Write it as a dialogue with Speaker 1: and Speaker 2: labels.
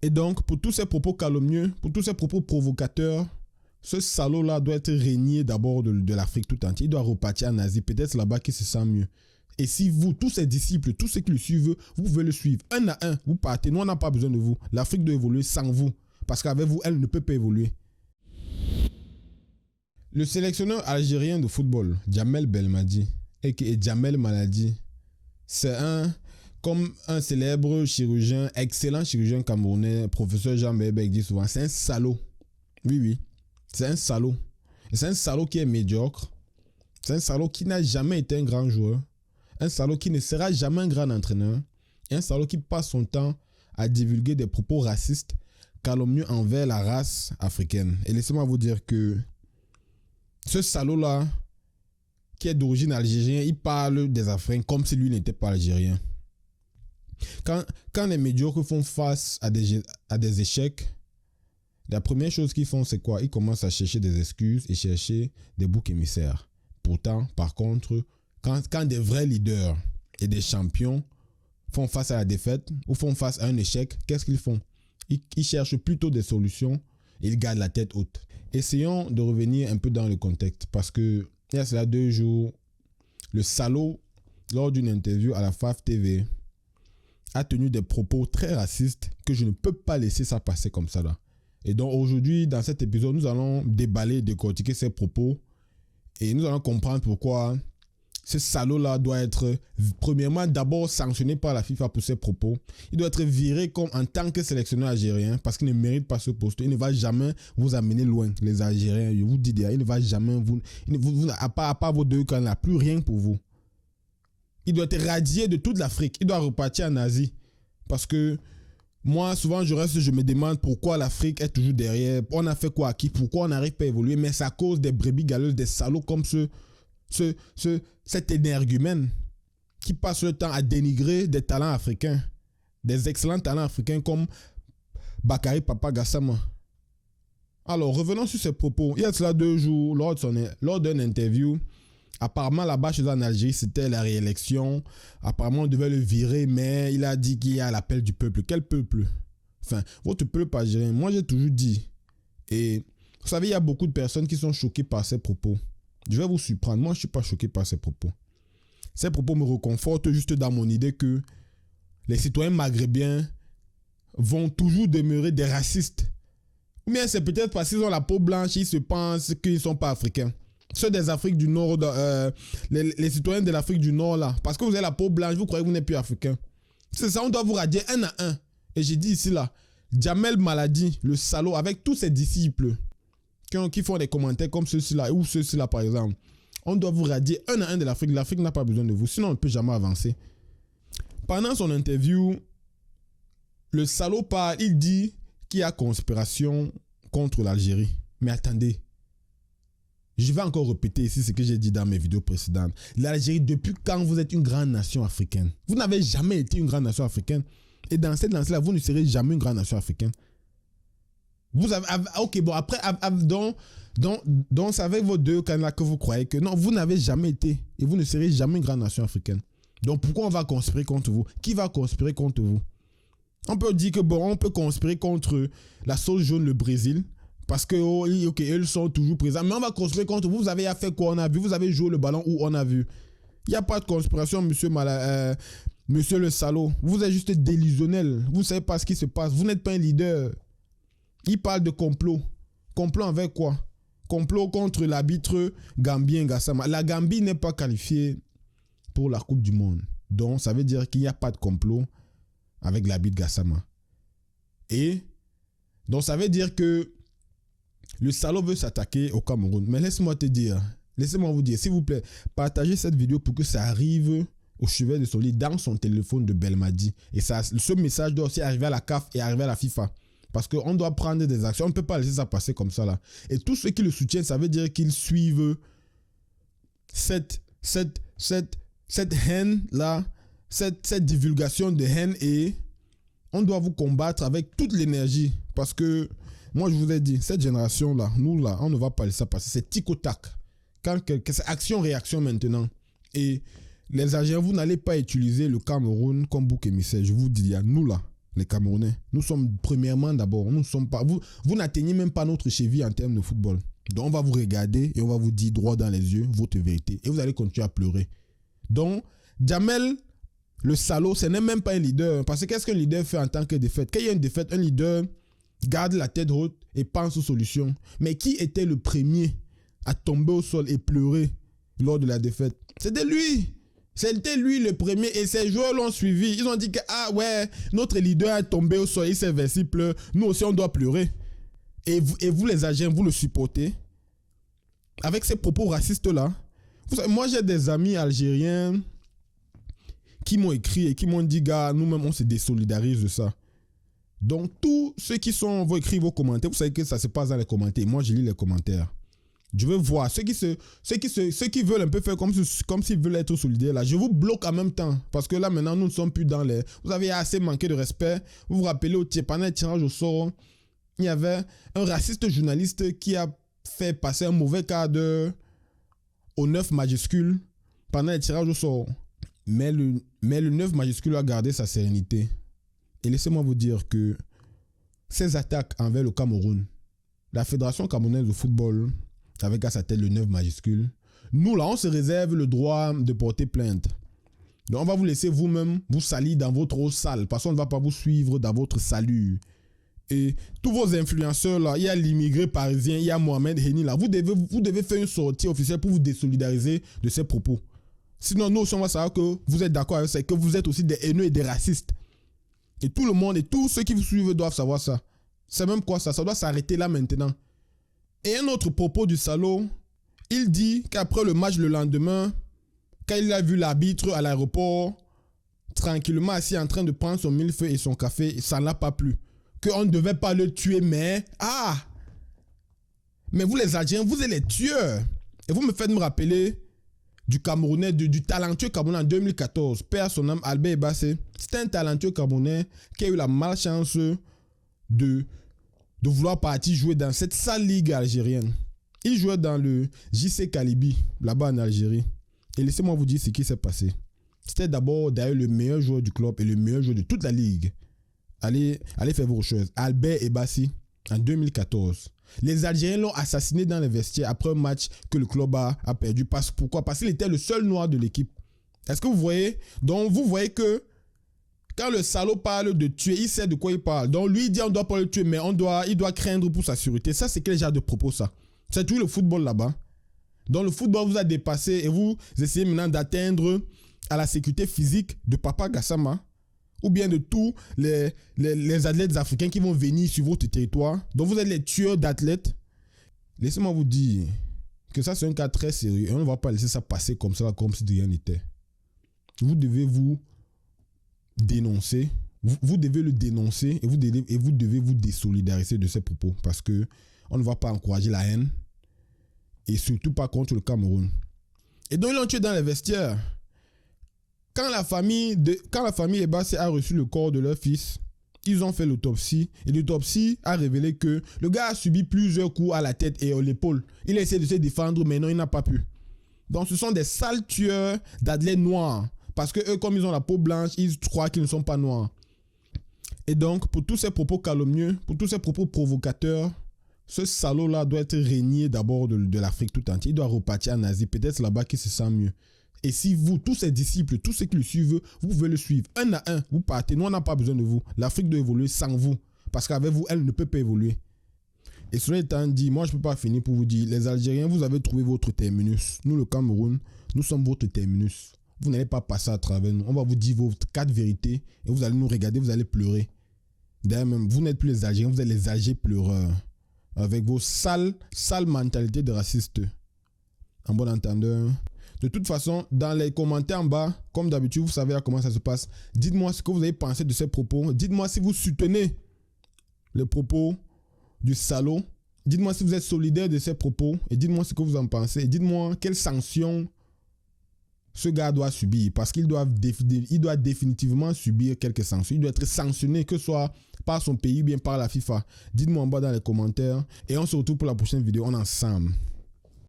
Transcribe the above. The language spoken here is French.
Speaker 1: Et donc, pour tous ces propos calomnieux, pour tous ces propos provocateurs, ce salaud-là doit être régné d'abord de l'Afrique tout entière. Il doit repartir en Asie, peut-être là-bas qu'il se sent mieux. Et si vous, tous ses disciples, tous ceux qui le suivent, vous pouvez le suivre. Un à un, vous partez. Nous, on n'a pas besoin de vous. L'Afrique doit évoluer sans vous. Parce qu'avec vous, elle ne peut pas évoluer. Le sélectionneur algérien de football, Djamel Belmadi, et Djamel Maladi, c'est comme un célèbre chirurgien, excellent chirurgien camerounais, professeur Jean Bébek dit souvent, c'est un salaud. Oui, oui, c'est un salaud. Et c'est un salaud qui est médiocre. C'est un salaud qui n'a jamais été un grand joueur. Un salaud qui ne sera jamais un grand entraîneur. Et un salaud qui passe son temps à divulguer des propos racistes, calomnieux envers la race africaine. Et laissez-moi vous dire que ce salaud-là, qui est d'origine algérienne, il parle des Africains comme si lui n'était pas algérien. Quand les médiocres font face à des échecs, la première chose qu'ils font, c'est quoi? Ils commencent à chercher des excuses et chercher des boucs émissaires. Pourtant, par contre, quand des vrais leaders et des champions font face à la défaite ou font face à un échec, qu'est-ce qu'ils font? Ils cherchent plutôt des solutions et ils gardent la tête haute. Essayons de revenir un peu dans le contexte parce que il y a cela 2 jours, le salaud, lors d'une interview à la FAF TV, a tenu des propos très racistes que je ne peux pas laisser ça passer comme ça là. Et donc aujourd'hui, dans cet épisode, nous allons déballer, décortiquer ces propos et nous allons comprendre pourquoi ce salaud-là doit être, premièrement, d'abord sanctionné par la FIFA pour ses propos. Il doit être viré comme en tant que sélectionneur algérien parce qu'il ne mérite pas ce poste. Il ne va jamais vous amener loin, les Algériens. Je vous dis, il ne va jamais à part vos 2 camps, il n'a plus rien pour vous. Il doit être radié de toute l'Afrique. Il doit repartir en Asie. Parce que moi, souvent, je me demande pourquoi l'Afrique est toujours derrière. On a fait quoi à qui? Pourquoi on n'arrive pas à évoluer? Mais c'est à cause des brebis galeuses, des salauds comme cet énergumène qui passe le temps à dénigrer des talents africains, des excellents talents africains comme Bakary Papa Gassama. Alors, revenons sur ses propos. Il y a cela 2 jours, lors d'une interview, apparemment là-bas chez eux en Algérie, c'était la réélection. Apparemment, on devait le virer, mais il a dit qu'il y a l'appel du peuple. Quel peuple? Enfin, votre peuple algérien. Moi, j'ai toujours dit. Et vous savez, il y a beaucoup de personnes qui sont choquées par ces propos. Je vais vous surprendre. Moi, je ne suis pas choqué par ces propos. Ces propos me reconfortent juste dans mon idée que les citoyens maghrébins vont toujours demeurer des racistes. Ou bien c'est peut-être parce qu'ils ont la peau blanche, ils se pensent qu'ils ne sont pas africains. Ceux des Afriques du Nord, les citoyens de l'Afrique du Nord là, parce que vous avez la peau blanche, vous croyez que vous n'êtes plus africain. C'est ça, on doit vous radier un à un. Et j'ai dit ici là, Djamel Maladi, le salaud, avec tous ses disciples qui font des commentaires comme ceux-ci là, ou ceux-ci là par exemple. On doit vous radier un à un de l'Afrique. L'Afrique n'a pas besoin de vous, sinon on ne peut jamais avancer. Pendant son interview, le salaud parle, il dit qu'il y a conspiration contre l'Algérie. Mais attendez, je vais encore répéter ici ce que j'ai dit dans mes vidéos précédentes. L'Algérie, depuis quand vous êtes une grande nation africaine? Vous n'avez jamais été une grande nation africaine. Et dans cette lancée-là, vous ne serez jamais une grande nation africaine. Vous avez, ok, bon, après, donc c'est avec vos 2 camps là que vous croyez que non, vous n'avez jamais été et vous ne serez jamais une grande nation africaine. Donc pourquoi on va conspirer contre vous? Qui va conspirer contre vous? On peut dire que bon, on peut conspirer contre la sauce jaune, le Brésil, parce que ok, ils sont toujours présents, mais on va conspirer contre vous. Vous avez fait quoi? On a vu, vous avez joué le ballon où on a vu. Il n'y a pas de conspiration, monsieur le salaud. Vous êtes juste délusionnel. Vous ne savez pas ce qui se passe. Vous n'êtes pas un leader. Il parle de complot. Complot avec quoi? Complot contre l'arbitre gambien Gassama. La Gambie n'est pas qualifiée pour la Coupe du Monde. Donc, ça veut dire qu'il n'y a pas de complot avec l'arbitre Gassama. Et donc, ça veut dire que le salaud veut s'attaquer au Cameroun. Mais laisse-moi vous dire, s'il vous plaît, partagez cette vidéo pour que ça arrive au chevet de son lit dans son téléphone de Belmadi. Et ça, ce message doit aussi arriver à la CAF et arriver à la FIFA. Parce qu'on doit prendre des actions. On ne peut pas laisser ça passer comme ça là. Et tous ceux qui le soutiennent, ça veut dire qu'ils suivent cette haine là, cette divulgation de haine, et on doit vous combattre avec toute l'énergie. Parce que moi je vous ai dit, cette génération là, nous là, on ne va pas laisser ça passer. C'est tic au tac. C'est action-réaction maintenant. Et les Algériens, vous n'allez pas utiliser le Cameroun comme bouc émissaire. Je vous dis, nous là, les Camerounais. Nous sommes premièrement d'abord. Nous ne sommes pas. Vous n'atteignez même pas notre cheville en termes de football. Donc on va vous regarder et on va vous dire droit dans les yeux votre vérité. Et vous allez continuer à pleurer. Donc, Djamel, le salaud, ce n'est même pas un leader. Parce que qu'est-ce qu'un leader fait en tant que défaite? Quand il y a une défaite, un leader garde la tête haute et pense aux solutions. Mais qui était le premier à tomber au sol et pleurer lors de la défaite? C'était lui. C'était lui le premier et ses joueurs l'ont suivi. Ils ont dit que, ah ouais, notre leader est tombé au sol, il s'est versé, il pleure. Nous aussi, on doit pleurer. Et vous les agents, vous le supportez. Avec ces propos racistes-là. Moi, j'ai des amis algériens qui m'ont écrit et qui m'ont dit, gars, nous-mêmes, on se désolidarise de ça. Donc, tous ceux qui vont écrire vos commentaires, vous savez que ça se passe dans les commentaires. Moi, je lis les commentaires. Je veux voir ceux qui veulent un peu faire comme s'ils veulent être solidaires là. Je vous bloque en même temps parce que là maintenant nous ne sommes plus dans les. Vous avez assez manqué de respect. Vous vous rappelez pendant le tirage au sort, il y avait un raciste journaliste qui a fait passer un mauvais quart d'heure au 9 majuscule pendant le tirage au sort. Mais le 9 majuscule a gardé sa sérénité. Et laissez-moi vous dire que ces attaques envers le Cameroun, la Fédération camerounaise de football, avec à sa tête le 9 majuscule, nous là on se réserve le droit de porter plainte. Donc on va vous laisser vous-même vous salir dans votre eau sale parce qu'on ne va pas vous suivre dans votre salut. Et tous vos influenceurs là, il y a l'immigré parisien, il y a Mohamed Henni là, vous devez faire une sortie officielle pour vous désolidariser de ces propos. Sinon nous aussi on va savoir que vous êtes d'accord avec ça et que vous êtes aussi des haineux et des racistes. Et tout le monde et tous ceux qui vous suivent doivent savoir ça. C'est même quoi ça? Ça doit s'arrêter là maintenant. Et un autre propos du salaud, il dit qu'après le match le lendemain, quand il a vu l'arbitre à l'aéroport, tranquillement assis en train de prendre son millefeuille et son café, ça ne l'a pas plu. Qu'on ne devait pas le tuer, mais vous les Algériens, vous êtes les tueurs. Et vous me faites me rappeler du Camerounais, du talentueux Camerounais en 2014, père son âme Albert Ebassé. C'était un talentueux Camerounais qui a eu la malchance de vouloir partir jouer dans cette sale ligue algérienne. Il jouait dans le JC Kalibi, là-bas en Algérie. Et laissez-moi vous dire ce qui s'est passé. C'était d'abord d'ailleurs le meilleur joueur du club et le meilleur joueur de toute la ligue. Allez faire vos choses. Albert Ebassi, en 2014. Les Algériens l'ont assassiné dans les vestiaires après un match que le club a perdu. Pourquoi? Parce qu'il était le seul noir de l'équipe. Est-ce que vous voyez? Donc vous voyez que quand le salaud parle de tuer, il sait de quoi il parle. Donc lui il dit on ne doit pas le tuer, mais il doit craindre pour sa sécurité. Ça, c'est quel genre de propos ça? C'est tout le football là-bas. Donc le football vous a dépassé et vous essayez maintenant d'atteindre à la sécurité physique de Papa Gassama ou bien de tous les athlètes africains qui vont venir sur votre territoire. Donc vous êtes les tueurs d'athlètes. Laissez-moi vous dire que ça c'est un cas très sérieux et on ne va pas laisser ça passer comme ça, comme si de rien n'était. Vous devez vous dénoncer, vous devez le dénoncer et vous devez vous désolidariser de ces propos parce que on ne va pas encourager la haine et surtout pas contre le Cameroun. Et donc ils l'ont tué dans les vestiaires. Quand la famille Ebassé a reçu le corps de leur fils, ils ont fait l'autopsie et l'autopsie a révélé que le gars a subi plusieurs coups à la tête et à l'épaule. Il a essayé de se défendre mais non, il n'a pas pu. Donc ce sont des sales tueurs d'athlètes noirs. Parce que eux, comme ils ont la peau blanche, ils croient qu'ils ne sont pas noirs. Et donc, pour tous ces propos calomnieux, pour tous ces propos provocateurs, ce salaud-là doit être régné d'abord de l'Afrique tout entière. Il doit repartir en Asie, peut-être là-bas qu'il se sent mieux. Et si vous, tous ses disciples, tous ceux qui le suivent, vous pouvez le suivre. Un à un, vous partez. Nous, on n'a pas besoin de vous. L'Afrique doit évoluer sans vous. Parce qu'avec vous, elle ne peut pas évoluer. Et cela étant dit, moi, je ne peux pas finir pour vous dire, les Algériens, vous avez trouvé votre terminus. Nous, le Cameroun, nous sommes votre terminus. Vous n'allez pas passer à travers nous. On va vous dire vos 4 vérités et vous allez nous regarder, vous allez pleurer. D'ailleurs même, vous n'êtes plus les Algériens, vous êtes les âgés pleureurs. Avec vos sales mentalités de racistes. En bon entendeur. De toute façon, dans les commentaires en bas, comme d'habitude, vous savez comment ça se passe. Dites-moi ce que vous avez pensé de ces propos. Dites-moi si vous soutenez les propos du salaud. Dites-moi si vous êtes solidaire de ces propos. Et dites-moi ce que vous en pensez. Et dites-moi quelles sanctions ce gars doit subir, parce qu'il doit définitivement subir quelques sanctions. Il doit être sanctionné, que ce soit par son pays ou bien par la FIFA. Dites-moi en bas dans les commentaires et on se retrouve pour la prochaine vidéo. On est ensemble.